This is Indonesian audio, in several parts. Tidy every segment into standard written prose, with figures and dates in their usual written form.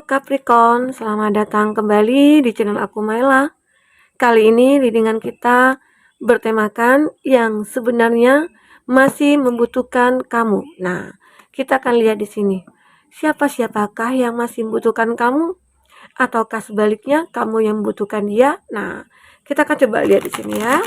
Capricorn, selamat datang kembali di channel aku Maela. Kali ini readingan kita bertemakan yang sebenarnya masih membutuhkan kamu. Nah, kita akan lihat di sini. Siapakah yang masih membutuhkan kamu? Ataukah sebaliknya kamu yang membutuhkan dia? Nah, kita akan coba lihat di sini ya.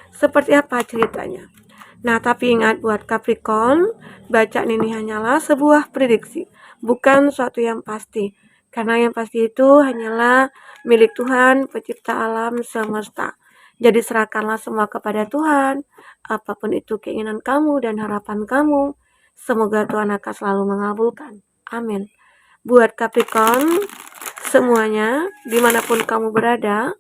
Seperti apa ceritanya? Nah, tapi ingat buat Capricorn, bacaan ini hanyalah sebuah prediksi, bukan suatu yang pasti. Karena yang pasti itu hanyalah milik Tuhan, pencipta alam semesta. Jadi serahkanlah semua kepada Tuhan, apapun itu keinginan kamu dan harapan kamu. Semoga Tuhan akan selalu mengabulkan. Amin. Buat Capricorn, semuanya, dimanapun kamu berada,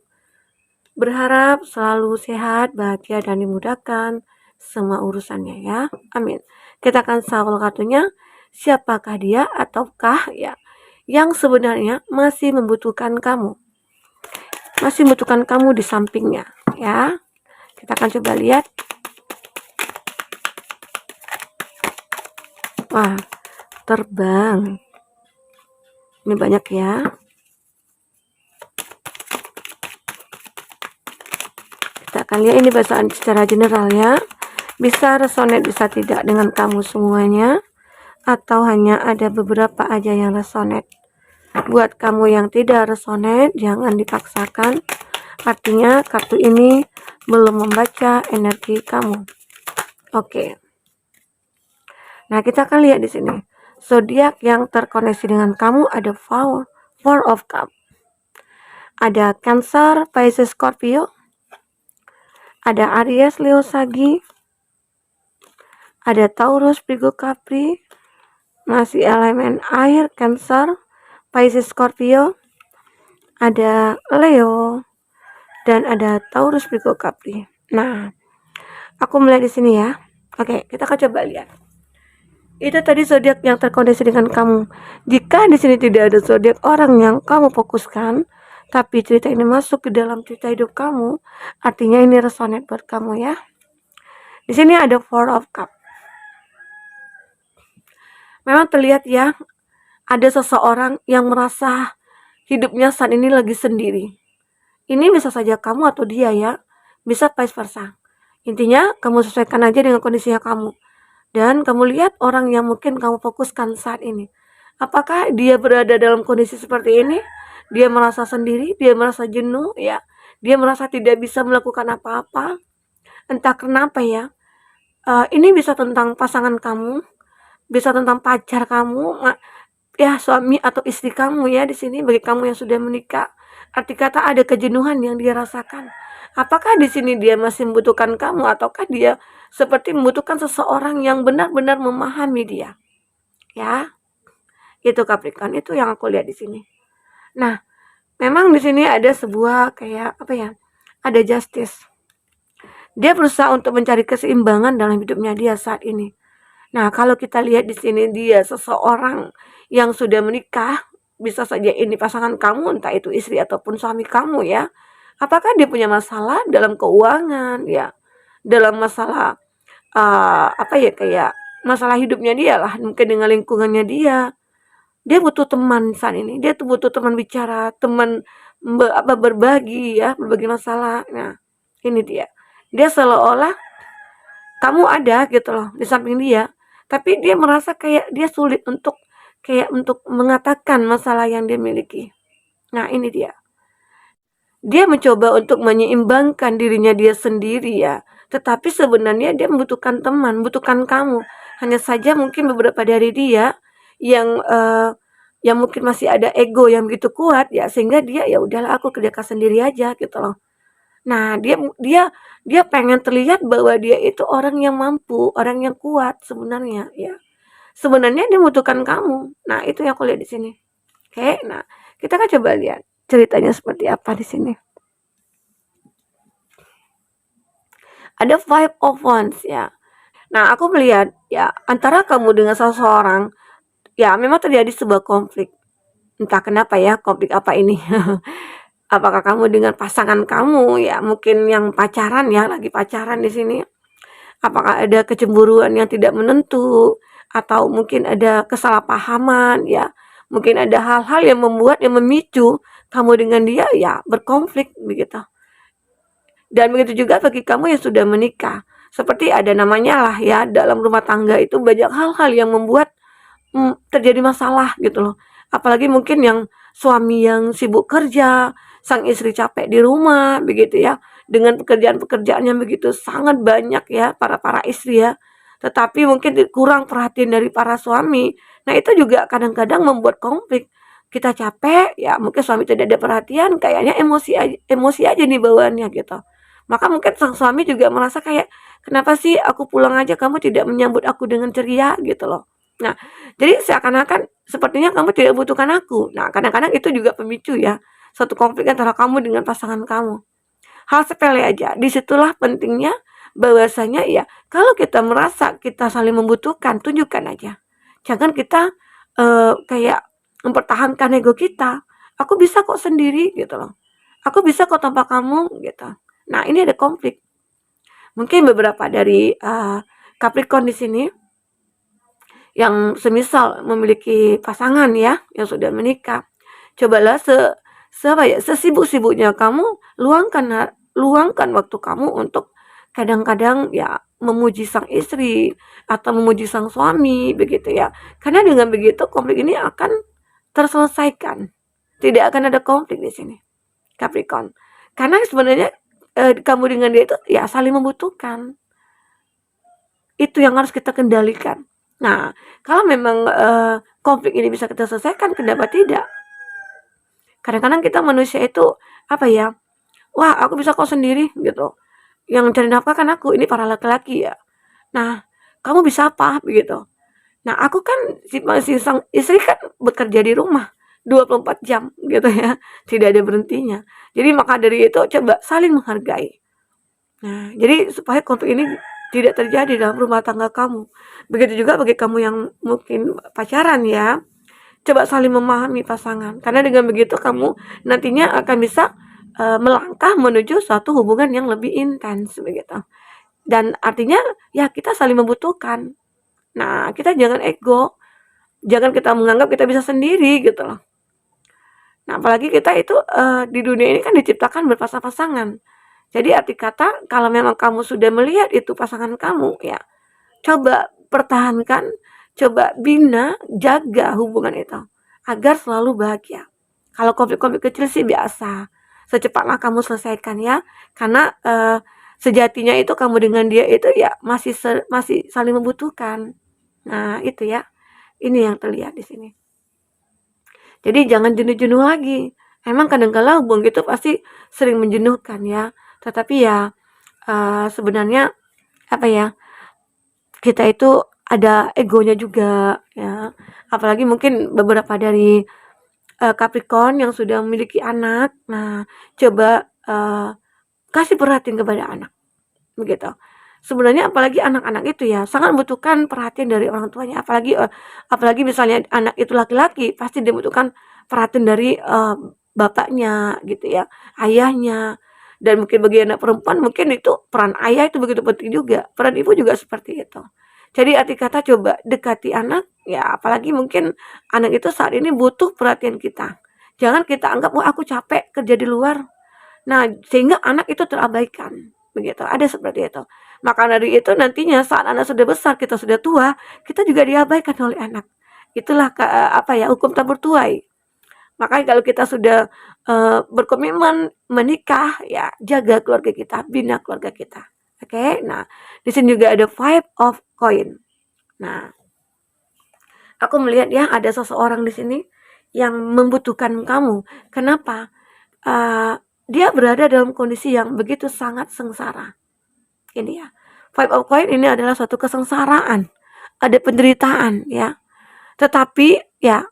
berharap selalu sehat, bahagia, dan dimudahkan semua urusannya ya. Amin. Kita akan shuffle kartunya. Siapakah dia ataukah ya yang sebenarnya masih membutuhkan kamu? Masih membutuhkan kamu di sampingnya ya. Kita akan coba lihat. Wah, terbang. Ini banyak ya. Kita akan lihat ini bacaan secara general ya. Bisa resonate, bisa tidak dengan kamu semuanya, atau hanya ada beberapa aja yang resonate. Buat kamu yang tidak resonate, jangan dipaksakan. Artinya kartu ini belum membaca energi kamu. Oke. Nah, kita akan lihat di sini. Zodiak yang terkoneksi dengan kamu ada Four of Cups. Ada Cancer, Pisces, Scorpio. Ada Aries, Leo, Sagi. Ada Taurus, Virgo, Capri. Masih elemen air, Cancer, Pisces, Scorpio. Ada Leo. Dan ada Taurus, Virgo, Capri. Nah, aku melihat di sini ya. Oke, kita akan coba lihat. Itu tadi zodiak yang terkoneksi dengan kamu. Jika di sini tidak ada zodiak orang yang kamu fokuskan, tapi cerita ini masuk ke dalam cerita hidup kamu, artinya ini resonate buat kamu ya. Di sini ada Four of Cups. Memang terlihat ya, ada seseorang yang merasa hidupnya saat ini lagi sendiri. Ini bisa saja kamu atau dia ya, bisa vice versa. Intinya kamu sesuaikan aja dengan kondisinya kamu. Dan kamu lihat orang yang mungkin kamu fokuskan saat ini. Apakah dia berada dalam kondisi seperti ini? Dia merasa sendiri, dia merasa jenuh ya. Dia merasa tidak bisa melakukan apa-apa. Entah kenapa ya. Ini bisa tentang pasangan kamu, bisa tentang pacar kamu, ya suami atau istri kamu ya di sini bagi kamu yang sudah menikah. Arti kata ada kejenuhan yang dia rasakan. Apakah di sini dia masih membutuhkan kamu ataukah dia seperti membutuhkan seseorang yang benar-benar memahami dia? Ya. Itu Capricorn, itu yang aku lihat di sini. Nah, memang di sini ada sebuah kayak apa ya? Ada justice. Dia berusaha untuk mencari keseimbangan dalam hidupnya dia saat ini. Nah, kalau kita lihat di sini dia seseorang yang sudah menikah, bisa saja ini pasangan kamu, entah itu istri ataupun suami kamu ya. Apakah dia punya masalah dalam keuangan ya? Dalam masalah apa ya kayak masalah hidupnya dia lah, mungkin dengan lingkungannya dia. Dia butuh teman saat ini. Dia tuh butuh teman bicara, teman berbagi ya, berbagi masalah. Nah, ini dia. Dia seolah-olah kamu ada gitu loh di samping dia, tapi dia merasa kayak dia sulit untuk mengatakan masalah yang dia miliki. Nah, ini dia. Dia mencoba untuk menyeimbangkan dirinya dia sendiri ya, tetapi sebenarnya dia membutuhkan teman, membutuhkan kamu. Hanya saja mungkin beberapa dari dia yang yang mungkin masih ada ego yang begitu kuat ya, sehingga dia ya udahlah aku kerjakan sendiri aja gitu loh. Nah, dia pengen terlihat bahwa dia itu orang yang mampu, orang yang kuat sebenarnya ya. Sebenarnya dia membutuhkan kamu. Nah, itu yang aku lihat di sini. Oke, nah kita kan coba lihat ceritanya seperti apa di sini. Ada Five of Wands ya. Nah, aku melihat ya antara kamu dengan seseorang ya memang terjadi sebuah konflik. Entah kenapa ya, konflik apa ini. Apakah kamu dengan pasangan kamu ya, mungkin yang pacaran ya, lagi pacaran di sini. Apakah ada kecemburuan yang tidak menentu atau mungkin ada kesalahpahaman ya. Mungkin ada hal-hal yang memicu kamu dengan dia ya berkonflik begitu. Dan begitu juga bagi kamu yang sudah menikah. Seperti ada namanya lah ya, dalam rumah tangga itu banyak hal-hal yang membuat terjadi masalah gitu loh. Apalagi mungkin yang suami yang sibuk kerja, sang istri capek di rumah begitu ya. Dengan pekerjaan-pekerjaan yang begitu sangat banyak ya para istri ya. Tetapi mungkin kurang perhatian dari para suami. Nah, itu juga kadang-kadang membuat konflik. Kita capek, ya mungkin suami tidak ada perhatian, kayaknya emosi aja nih bawaannya gitu. Maka mungkin sang suami juga merasa kayak, kenapa sih aku pulang aja kamu tidak menyambut aku dengan ceria gitu loh. Nah, jadi seakan-akan sepertinya kamu tidak butuhkan aku. Nah, kadang-kadang itu juga pemicu ya, suatu konflik antara kamu dengan pasangan kamu. Hal sepele aja, disitulah pentingnya bahwasanya ya, kalau kita merasa kita saling membutuhkan, tunjukkan aja. Jangan kita kayak mempertahankan ego kita. Aku bisa kok sendiri gitu loh. Aku bisa kok tanpa kamu gitu. Nah, ini ada konflik. Mungkin beberapa dari Capricorn di sini yang semisal memiliki pasangan ya, yang sudah menikah. Cobalah sesibuk-sibuknya kamu luangkan waktu kamu untuk kadang-kadang ya memuji sang istri atau memuji sang suami begitu ya. Karena dengan begitu konflik ini akan terselesaikan. Tidak akan ada konflik di sini. Capricorn. Karena sebenarnya kamu dengan dia itu ya saling membutuhkan. Itu yang harus kita kendalikan. Nah, kalau memang konflik ini bisa kita selesaikan, kenapa tidak? Kadang-kadang kita manusia itu apa ya? Wah, aku bisa kok sendiri gitu. Yang cari nafkah kan aku, ini para laki-laki ya. Nah, kamu bisa apa begitu? Nah, aku kan masih sang istri kan bekerja di rumah 24 jam gitu ya. Tidak ada berhentinya. Jadi maka dari itu coba saling menghargai. Nah, jadi supaya konflik ini tidak terjadi dalam rumah tangga kamu. Begitu juga bagi kamu yang mungkin pacaran ya. Coba saling memahami pasangan. Karena dengan begitu kamu nantinya akan bisa melangkah menuju suatu hubungan yang lebih intens begitu. Dan artinya ya kita saling membutuhkan. Nah, kita jangan ego. Jangan kita menganggap kita bisa sendiri gitu loh. Nah, apalagi kita itu di dunia ini kan diciptakan berpasang-pasangan. Jadi arti kata kalau memang kamu sudah melihat itu pasangan kamu ya, coba pertahankan, coba bina, jaga hubungan itu agar selalu bahagia. Kalau konflik-konflik kecil sih biasa, secepatnya kamu selesaikan ya, karena sejatinya itu kamu dengan dia itu ya masih saling membutuhkan. Nah, itu ya. Ini yang terlihat di sini. Jadi jangan jenuh-jenuh lagi. Emang kadang-kala hubungan itu pasti sering menjenuhkan ya. Tetapi ya sebenarnya apa ya? Kita itu ada egonya juga ya. Apalagi mungkin beberapa dari Capricorn yang sudah memiliki anak. Nah, coba kasih perhatian kepada anak. Begitu. Sebenarnya apalagi anak-anak itu ya sangat membutuhkan perhatian dari orang tuanya. Apalagi misalnya anak itu laki-laki, pasti dia membutuhkan perhatian dari bapaknya gitu ya, ayahnya. Dan mungkin bagi anak perempuan mungkin itu peran ayah itu begitu penting juga. Peran ibu juga seperti itu. Jadi arti kata coba dekati anak ya, apalagi mungkin anak itu saat ini butuh perhatian kita. Jangan kita anggap wah aku capek kerja di luar. Nah, sehingga anak itu terabaikan. Begitu, ada seperti itu. Maka dari itu nantinya saat anak sudah besar, kita sudah tua, kita juga diabaikan oleh anak. Itulah apa ya, hukum tabur tuai. Makanya kalau kita sudah berkomitmen menikah, ya jaga keluarga kita, bina keluarga kita. Oke, nah di sini juga ada 5 of coin. Nah, aku melihat ya ada seseorang di sini yang membutuhkan kamu. Kenapa? Dia berada dalam kondisi yang begitu sangat sengsara. Ini ya, 5 of coin ini adalah suatu kesengsaraan, ada penderitaan ya. Tetapi ya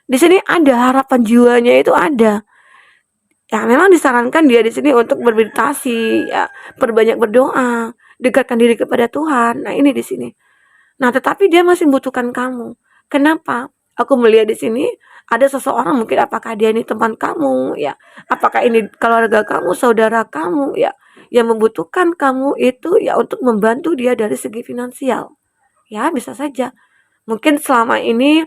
di sini ada harapan jiwanya itu ada. Ya memang disarankan dia di sini untuk bermeditasi, ya, perbanyak berdoa, dekatkan diri kepada Tuhan. Nah, ini di sini. Nah, tetapi dia masih membutuhkan kamu. Kenapa? Aku melihat di sini ada seseorang, mungkin apakah dia ini teman kamu, ya, apakah ini keluarga kamu, saudara kamu, ya, yang membutuhkan kamu itu ya untuk membantu dia dari segi finansial. Ya, bisa saja. Mungkin selama ini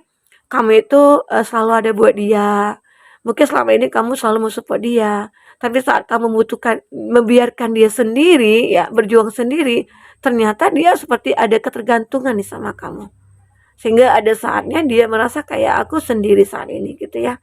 kamu itu, selalu ada buat dia. Mungkin selama ini kamu selalu men-support dia, tapi saat kamu membutuhkan membiarkan dia sendiri ya, berjuang sendiri, ternyata dia seperti ada ketergantungan nih sama kamu. Sehingga ada saatnya dia merasa kayak, "Aku sendiri saat ini," gitu ya.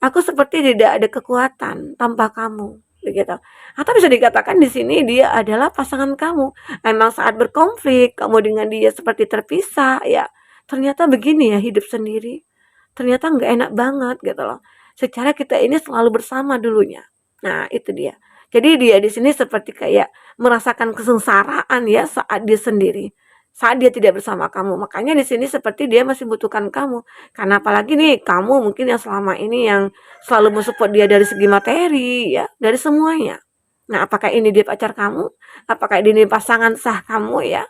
"Aku seperti tidak ada kekuatan tanpa kamu," begitu. Atau bisa dikatakan di sini dia adalah pasangan kamu. Memang saat berkonflik, kamu dengan dia seperti terpisah, ya, ternyata begini ya hidup sendiri. Ternyata nggak enak banget gitu loh. Secara kita ini selalu bersama dulunya. Nah, itu dia. Jadi dia di sini seperti kayak merasakan kesengsaraan ya saat dia sendiri. Saat dia tidak bersama kamu. Makanya di sini seperti dia masih butuhkan kamu. Karena apalagi nih kamu mungkin yang selama ini yang selalu mensupport dia dari segi materi ya, dari semuanya. Nah, apakah ini dia pacar kamu? Apakah ini pasangan sah kamu ya?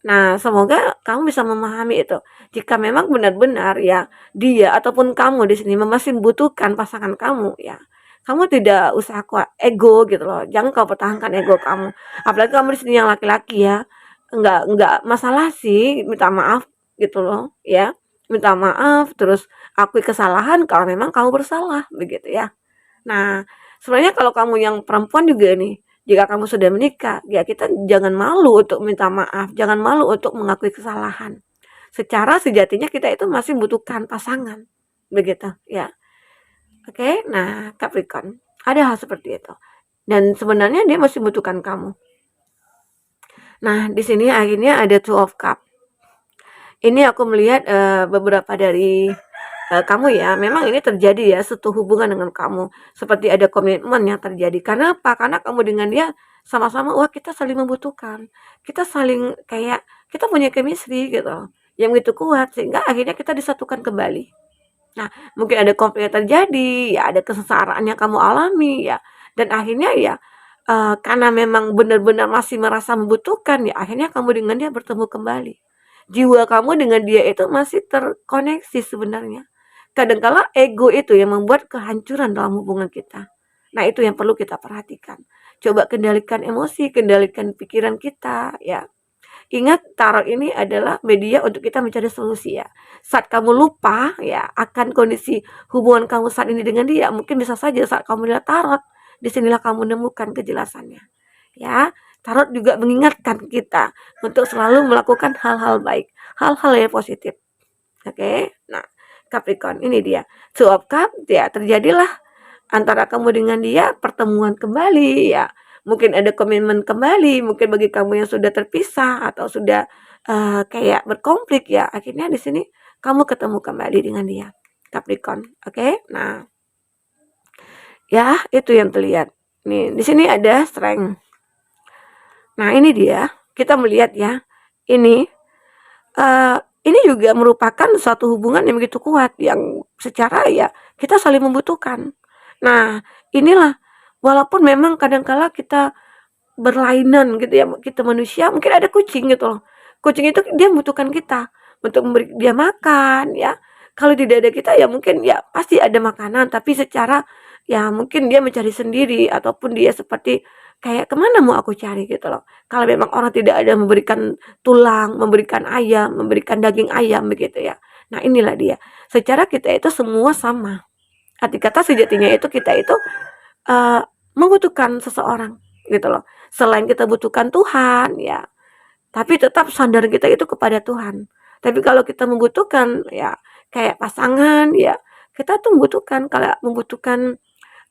Nah, semoga kamu bisa memahami itu. Jika memang benar-benar ya dia ataupun kamu di sini masih membutuhkan pasangan kamu ya, kamu tidak usah kuat ego gitu loh. Jangan kau pertahankan ego kamu. Apalagi kamu di sini yang laki-laki ya. Enggak masalah sih minta maaf gitu loh ya. Minta maaf terus akui kesalahan kalau memang kamu bersalah begitu ya. Nah, sebenarnya kalau kamu yang perempuan juga nih, jika kamu sudah menikah, ya kita jangan malu untuk minta maaf, jangan malu untuk mengakui kesalahan. Secara sejatinya kita itu masih membutuhkan pasangan, begitu ya. Oke, nah Capricorn, ada hal seperti itu. Dan sebenarnya dia masih membutuhkan kamu. Nah, di sini akhirnya ada Two of Cup. Ini aku melihat beberapa dari kamu ya, memang ini terjadi ya satu hubungan dengan kamu. Seperti ada komitmen yang terjadi. Karena apa? Karena kamu dengan dia sama-sama, wah kita saling membutuhkan. Kita saling kayak, kita punya chemistry gitu. Yang begitu kuat, sehingga akhirnya kita disatukan kembali. Nah, mungkin ada konflik yang terjadi, ya ada kesengsaraan yang kamu alami ya. Dan akhirnya ya, karena memang benar-benar masih merasa membutuhkan, ya akhirnya kamu dengan dia bertemu kembali. Jiwa kamu dengan dia itu masih terkoneksi sebenarnya. Kadangkala ego itu yang membuat kehancuran dalam hubungan kita. Nah, itu yang perlu kita perhatikan. Coba kendalikan emosi, kendalikan pikiran kita, ya. Ingat, tarot ini adalah media untuk kita mencari solusi ya. Saat kamu lupa ya akan kondisi hubungan kamu saat ini dengan dia, mungkin bisa saja saat kamu lihat tarot, disinilah kamu menemukan kejelasannya. Ya, tarot juga mengingatkan kita untuk selalu melakukan hal-hal baik, hal-hal yang positif. Oke, nah Capricorn ini dia. Two of Cup, ya terjadilah antara kamu dengan dia pertemuan kembali ya. Mungkin ada komitmen kembali, mungkin bagi kamu yang sudah terpisah atau sudah kayak berkonflik ya. Akhirnya di sini kamu ketemu kembali dengan dia. Capricorn. Oke. Nah, ya itu yang terlihat. Nih, di sini ada strength. Nah, ini dia. Kita melihat ya. Ini juga merupakan suatu hubungan yang begitu kuat yang secara ya kita saling membutuhkan. Nah, inilah walaupun memang kadangkala kita berlainan gitu ya, kita manusia mungkin ada kucing gitu loh. Kucing itu dia membutuhkan kita untuk memberi dia makan ya. Kalau tidak ada kita ya mungkin ya pasti ada makanan, tapi secara ya mungkin dia mencari sendiri ataupun dia seperti kayak kemana mau aku cari gitu loh. Kalau memang orang tidak ada memberikan tulang, memberikan ayam, memberikan daging ayam begitu ya. Nah, inilah dia. Secara kita itu semua sama. Arti kata sejatinya itu kita itu membutuhkan seseorang gitu loh. Selain kita butuhkan Tuhan ya, tapi tetap sandar kita itu kepada Tuhan. Tapi kalau kita membutuhkan ya kayak pasangan ya, kita tuh membutuhkan kalau membutuhkan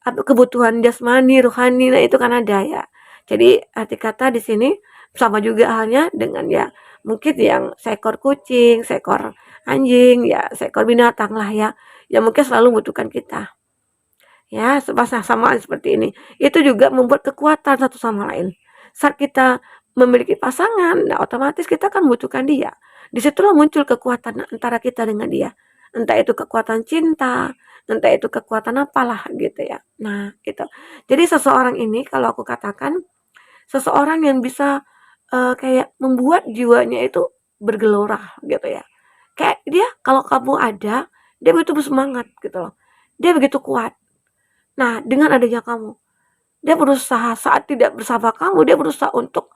kebutuhan jasmani, rohani, nah itu kan ada ya. Jadi arti kata di sini sama juga halnya dengan ya mungkin yang seekor kucing, seekor anjing, ya seekor binatang lah ya, yang mungkin selalu membutuhkan kita. Ya, sama seperti ini. Itu juga membuat kekuatan satu sama lain. Saat kita memiliki pasangan, nah otomatis kita kan membutuhkan dia. Disitulah muncul kekuatan antara kita dengan dia. Entah itu kekuatan cinta, entah itu kekuatan apalah gitu ya. Nah, itu. Jadi seseorang ini kalau aku katakan seseorang yang bisa kayak membuat jiwanya itu bergelora gitu ya. Kayak dia kalau kamu ada, dia begitu bersemangat gitu loh. Dia begitu kuat. Nah, dengan adanya kamu, dia berusaha saat tidak bersama kamu, dia berusaha untuk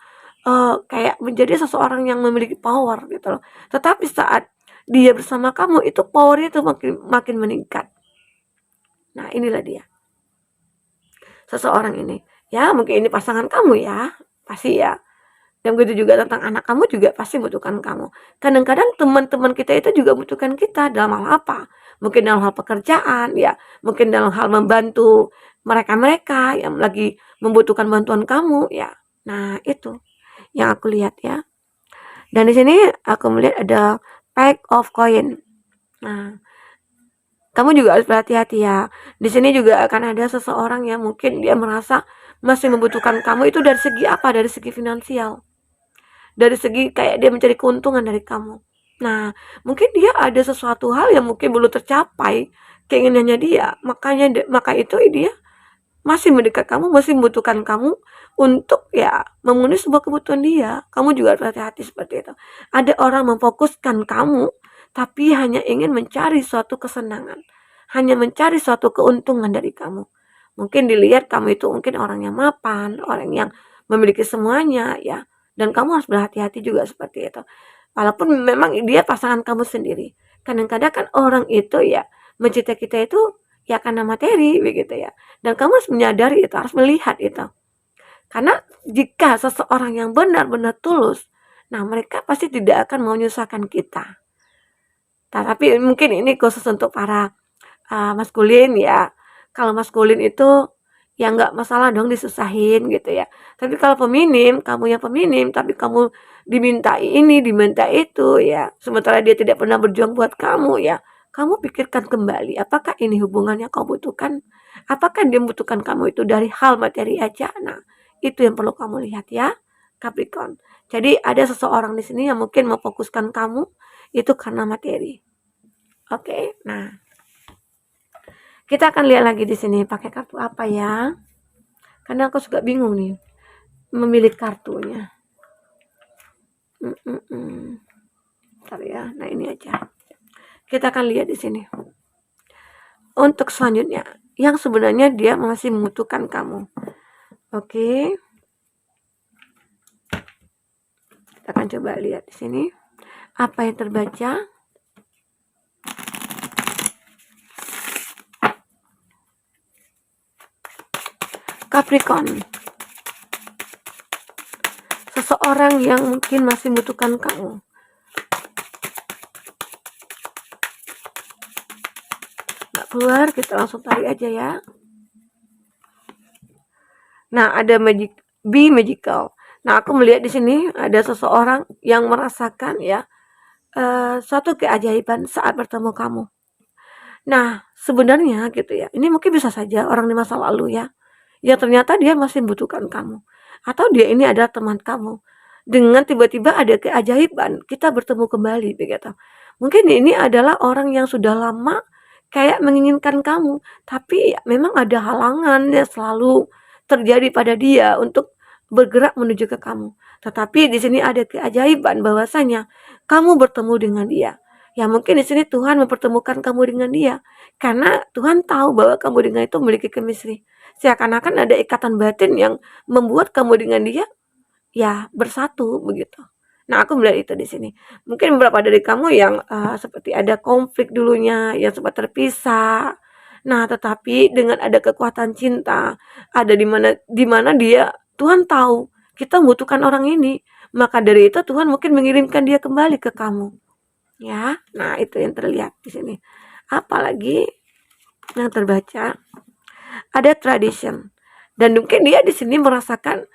kayak menjadi seseorang yang memiliki power gitu loh. Tetapi saat dia bersama kamu itu powernya itu makin meningkat. Nah, inilah dia seseorang ini. Ya, mungkin ini pasangan kamu ya, pasti ya. Dan begitu juga tentang anak kamu juga pasti butuhkan kamu. Kadang-kadang teman-teman kita itu juga butuhkan kita dalam hal apa? Mungkin dalam hal pekerjaan ya, mungkin dalam hal membantu mereka-mereka yang lagi membutuhkan bantuan kamu ya. Nah, itu yang aku lihat ya. Dan di sini aku melihat ada pack of coin. Nah, kamu juga harus berhati-hati ya. Di sini juga akan ada seseorang yang mungkin dia merasa masih membutuhkan kamu itu dari segi apa? Dari segi finansial. Dari segi kayak dia mencari keuntungan dari kamu. Nah, mungkin dia ada sesuatu hal yang mungkin belum tercapai keinginannya dia. Maka itu dia masih mendekat kamu, masih membutuhkan kamu untuk ya memenuhi sebuah kebutuhan dia. Kamu juga harus hati-hati seperti itu. Ada orang memfokuskan kamu tapi hanya ingin mencari suatu kesenangan, hanya mencari suatu keuntungan dari kamu. Mungkin dilihat kamu itu mungkin orang yang mapan, orang yang memiliki semuanya ya. Dan kamu harus berhati-hati juga seperti itu. Walaupun memang dia pasangan kamu sendiri. Kadang-kadang kan orang itu ya mencintai kita itu ya karena materi begitu ya. Dan kamu harus menyadari itu, harus melihat itu. Karena jika seseorang yang benar-benar tulus, nah mereka pasti tidak akan mau menyusahkan kita. Tapi mungkin ini khusus untuk para maskulin ya. Kalau maskulin itu ya nggak masalah dong disusahin gitu ya. Tapi kalau feminim, kamu yang feminim, tapi kamu dimintai ini, diminta itu ya. Sementara dia tidak pernah berjuang buat kamu ya. Kamu pikirkan kembali, apakah ini hubungannya kau butuhkan? Apakah dia membutuhkan kamu itu dari hal materi aja? Nah, itu yang perlu kamu lihat ya, Capricorn. Jadi ada seseorang di sini yang mungkin memfokuskan kamu itu karena materi. Oke, nah kita akan lihat lagi di sini pakai kartu apa ya? Karena aku suka bingung nih memilih kartunya. Bentar ya. Nah, ini aja. Kita akan lihat di sini. Untuk selanjutnya, yang sebenarnya dia masih membutuhkan kamu. Oke. Kita akan coba lihat di sini apa yang terbaca. Capricorn, seseorang yang mungkin masih membutuhkan kamu. Nggak keluar, kita langsung tarik aja ya. Nah, ada be magical. Nah, aku melihat di sini ada seseorang yang merasakan ya suatu keajaiban saat bertemu kamu. Nah, sebenarnya gitu ya, ini mungkin bisa saja orang di masa lalu ya, yang ternyata dia masih membutuhkan kamu. Atau dia ini adalah teman kamu. Dengan tiba-tiba ada keajaiban, kita bertemu kembali begitu. Mungkin ini adalah orang yang sudah lama kayak menginginkan kamu, tapi memang ada halangan yang selalu terjadi pada dia untuk bergerak menuju ke kamu. Tetapi di sini ada keajaiban bahwasanya kamu bertemu dengan dia. Ya mungkin di sini Tuhan mempertemukan kamu dengan dia. Karena Tuhan tahu bahwa kamu dengan itu memiliki chemistry. Seakan-akan ada ikatan batin yang membuat kamu dengan dia ya bersatu begitu. Nah, aku melihat itu di sini. Mungkin beberapa dari kamu yang seperti ada konflik dulunya, yang sempat terpisah. Nah, tetapi dengan ada kekuatan cinta, ada di mana dia Tuhan tahu kita membutuhkan orang ini. Maka dari itu Tuhan mungkin mengirimkan dia kembali ke kamu. Ya. Nah, itu yang terlihat di sini. Apalagi yang terbaca ada tradition. Dan mungkin dia di sini merasakan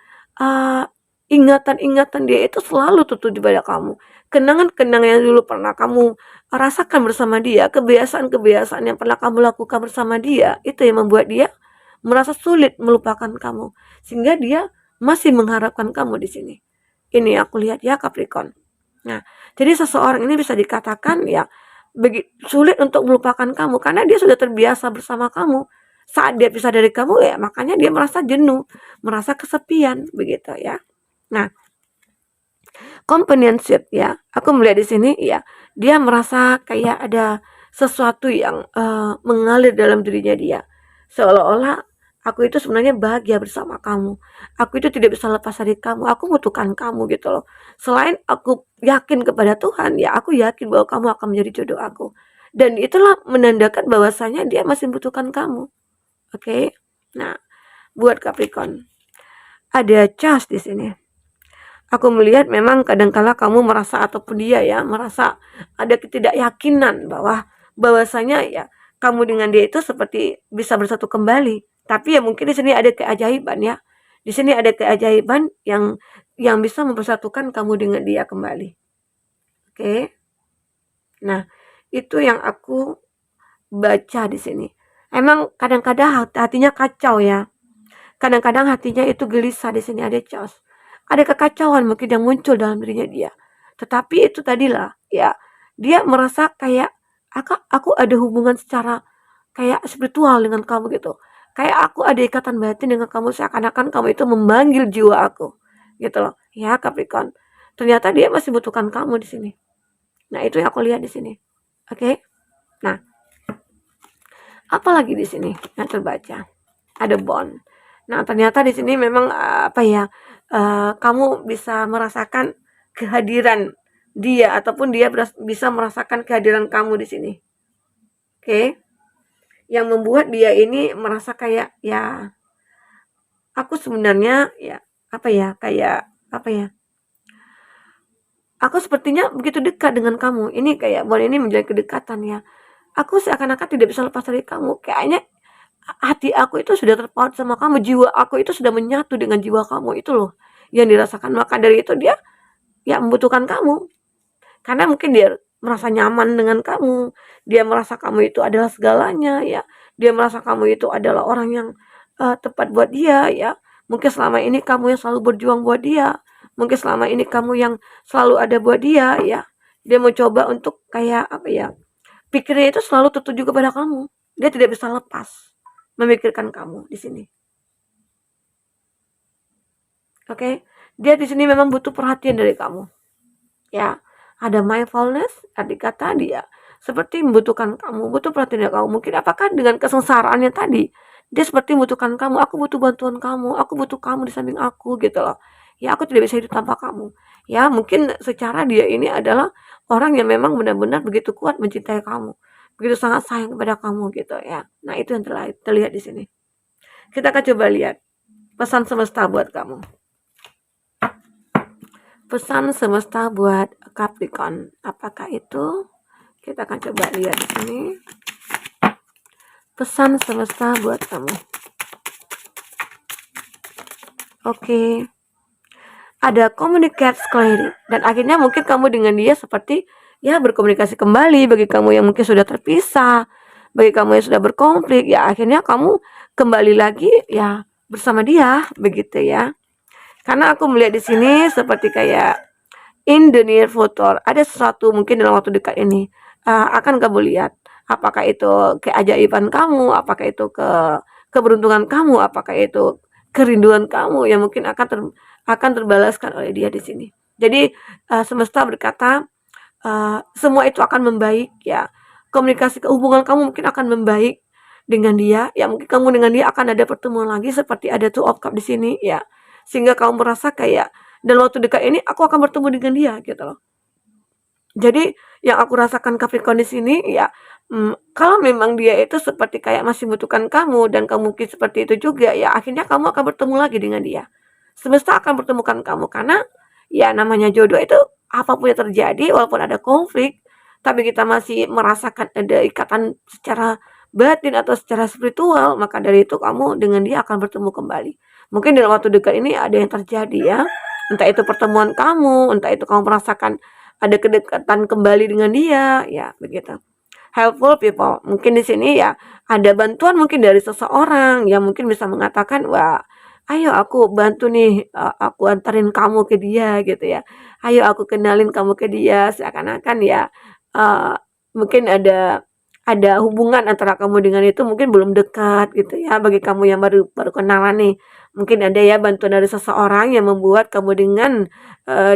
ingatan-ingatan dia itu selalu tertuju pada kamu. Kenangan-kenangan yang dulu pernah kamu rasakan bersama dia, kebiasaan-kebiasaan yang pernah kamu lakukan bersama dia, itu yang membuat dia merasa sulit melupakan kamu. Sehingga dia masih mengharapkan kamu di sini. Ini aku lihat ya Capricorn. Nah, jadi seseorang ini bisa dikatakan ya sulit untuk melupakan kamu karena dia sudah terbiasa bersama kamu. Saat dia pisah dari kamu ya makanya dia merasa jenuh, merasa kesepian begitu ya. Nah, companionship ya, aku melihat di sini ya, dia merasa kayak ada sesuatu yang mengalir dalam dirinya dia. Seolah-olah Aku itu sebenarnya bahagia bersama kamu. Aku itu tidak bisa lepas dari kamu. Aku butuhkan kamu gitu loh. Selain aku yakin kepada Tuhan, ya aku yakin bahwa kamu akan menjadi jodoh aku. Dan itulah menandakan bahwasanya dia masih membutuhkan kamu. Oke. Nah, buat Capricorn, ada Charles di sini. Aku melihat memang kadangkala kamu merasa ataupun dia ya merasa ada ketidakyakinan bahwasanya ya kamu dengan dia itu seperti bisa bersatu kembali. Tapi ya mungkin di sini ada keajaiban ya. Di sini ada keajaiban yang bisa mempersatukan kamu dengan dia kembali. Oke. Nah, itu yang aku baca di sini. Emang kadang-kadang hatinya kacau ya. Kadang-kadang hatinya itu gelisah, di sini ada chaos. Ada kekacauan mungkin yang muncul dalam dirinya dia. Tetapi itu tadilah, ya, dia merasa kayak aku ada hubungan secara kayak spiritual dengan kamu gitu. Kayak aku ada ikatan batin dengan kamu, seakan-akan kamu itu memanggil jiwa aku. Gitu loh. Ya, Capricorn. Ternyata dia masih butuhkan kamu di sini. Nah, itu yang aku lihat di sini. Oke? Nah, apalagi di sini yang terbaca? Ada bond. Nah, ternyata di sini memang apa ya? Kamu bisa merasakan kehadiran dia ataupun dia bisa merasakan kehadiran kamu di sini. Oke? Yang membuat dia ini merasa kayak ya aku sebenarnya ya apa ya? Kayak apa ya? Aku sepertinya begitu dekat dengan kamu. Ini kayak bond ini menjadi kedekatan ya. Aku seakan-akan tidak bisa lepas dari kamu. Kayaknya hati aku itu sudah terpaut sama kamu, jiwa aku itu sudah menyatu dengan jiwa kamu, itu loh yang dirasakan. Maka dari itu dia ya membutuhkan kamu. Karena mungkin dia merasa nyaman dengan kamu, dia merasa kamu itu adalah segalanya ya. Dia merasa kamu itu adalah orang yang tepat buat dia ya. Mungkin selama ini kamu yang selalu berjuang buat dia. Mungkin selama ini kamu yang selalu ada buat dia ya. Dia mau coba untuk kayak apa ya? Pikirnya itu selalu tertuju kepada kamu. Dia tidak bisa lepas memikirkan kamu di sini. Oke, dia di sini memang butuh perhatian dari kamu. Ya, ada mindfulness, arti kata dia seperti membutuhkan kamu, butuh perhatian dari kamu. Mungkin apakah dengan kesengsaraannya tadi, dia seperti membutuhkan kamu, aku butuh bantuan kamu, aku butuh kamu di samping aku gitu loh. Ya, aku tidak bisa hidup tanpa kamu. Ya, mungkin secara dia ini adalah orang yang memang benar-benar begitu kuat mencintai kamu. Begitu sangat sayang kepada kamu gitu ya. Nah, itu yang terlihat di sini. Kita akan coba lihat pesan semesta buat kamu. Pesan semesta buat Capricorn. Apakah itu? Kita akan coba lihat di sini. Pesan semesta buat kamu. Oke. Ada communicate clarity. Dan akhirnya mungkin kamu dengan dia seperti ya berkomunikasi kembali. Bagi kamu yang mungkin sudah terpisah, bagi kamu yang sudah berkonflik, ya akhirnya kamu kembali lagi ya bersama dia, begitu ya. Karena aku melihat di sini seperti kayak in the near future ada sesuatu mungkin dalam waktu dekat ini akan kamu lihat. Apakah itu keajaiban kamu, apakah itu keberuntungan kamu, apakah itu kerinduan kamu yang mungkin akan terbalaskan oleh dia di sini. Jadi semesta berkata semua itu akan membaik ya. Komunikasi hubungan kamu mungkin akan membaik dengan dia. Ya mungkin kamu dengan dia akan ada pertemuan lagi seperti ada Two of Cup di sini ya. Sehingga kamu merasa kayak dalam waktu dekat ini aku akan bertemu dengan dia gitu loh. Jadi yang aku rasakan Capricorn di sini ya kalau memang dia itu seperti kayak masih membutuhkan kamu dan kamu mungkin seperti itu juga ya akhirnya kamu akan bertemu lagi dengan dia. Semesta akan pertemukan kamu karena ya namanya jodoh itu apapun yang terjadi walaupun ada konflik tapi kita masih merasakan ada ikatan secara batin atau secara spiritual maka dari itu kamu dengan dia akan bertemu kembali. Mungkin dalam waktu dekat ini ada yang terjadi ya. Entah itu pertemuan kamu, entah itu kamu merasakan ada kedekatan kembali dengan dia, ya begitu. Helpful people, mungkin di sini ya ada bantuan mungkin dari seseorang yang mungkin bisa mengatakan, wah, ayo aku bantu nih, aku antarin kamu ke dia gitu ya. Ayo aku kenalin kamu ke dia, seakan-akan ya mungkin ada hubungan antara kamu dengan itu mungkin belum dekat gitu ya. Bagi kamu yang baru kenalan nih, mungkin ada ya bantuan dari seseorang yang membuat kamu dengan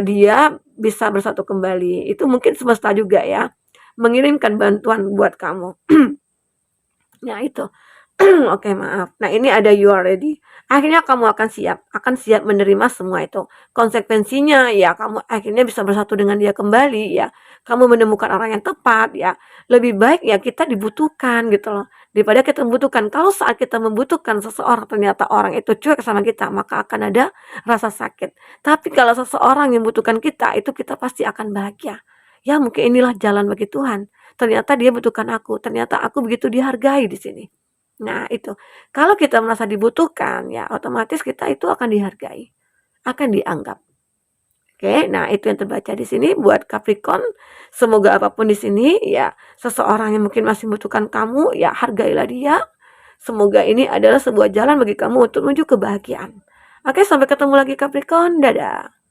dia bisa bersatu kembali. Itu mungkin semesta juga ya mengirimkan bantuan buat kamu. Nah itu Oke, maaf. Nah, ini ada you are ready. Akhirnya kamu akan siap menerima semua itu. Konsekuensinya ya kamu akhirnya bisa bersatu dengan dia kembali ya. Kamu menemukan orang yang tepat ya. Lebih baik ya kita dibutuhkan gitu loh. Daripada kita membutuhkan. Kalau saat kita membutuhkan seseorang ternyata orang itu cuek sama kita, maka akan ada rasa sakit. Tapi kalau seseorang yang membutuhkan kita, itu kita pasti akan bahagia. Ya, mungkin inilah jalan bagi Tuhan. Ternyata dia butuhkan aku. Ternyata aku begitu dihargai di sini. Nah, itu. Kalau kita merasa dibutuhkan, ya otomatis kita itu akan dihargai, akan dianggap. Oke, nah itu yang terbaca di sini buat Capricorn. Semoga apapun di sini, ya seseorang yang mungkin masih membutuhkan kamu, ya hargailah dia. Semoga ini adalah sebuah jalan bagi kamu untuk menuju kebahagiaan. Oke, sampai ketemu lagi Capricorn. Dadah.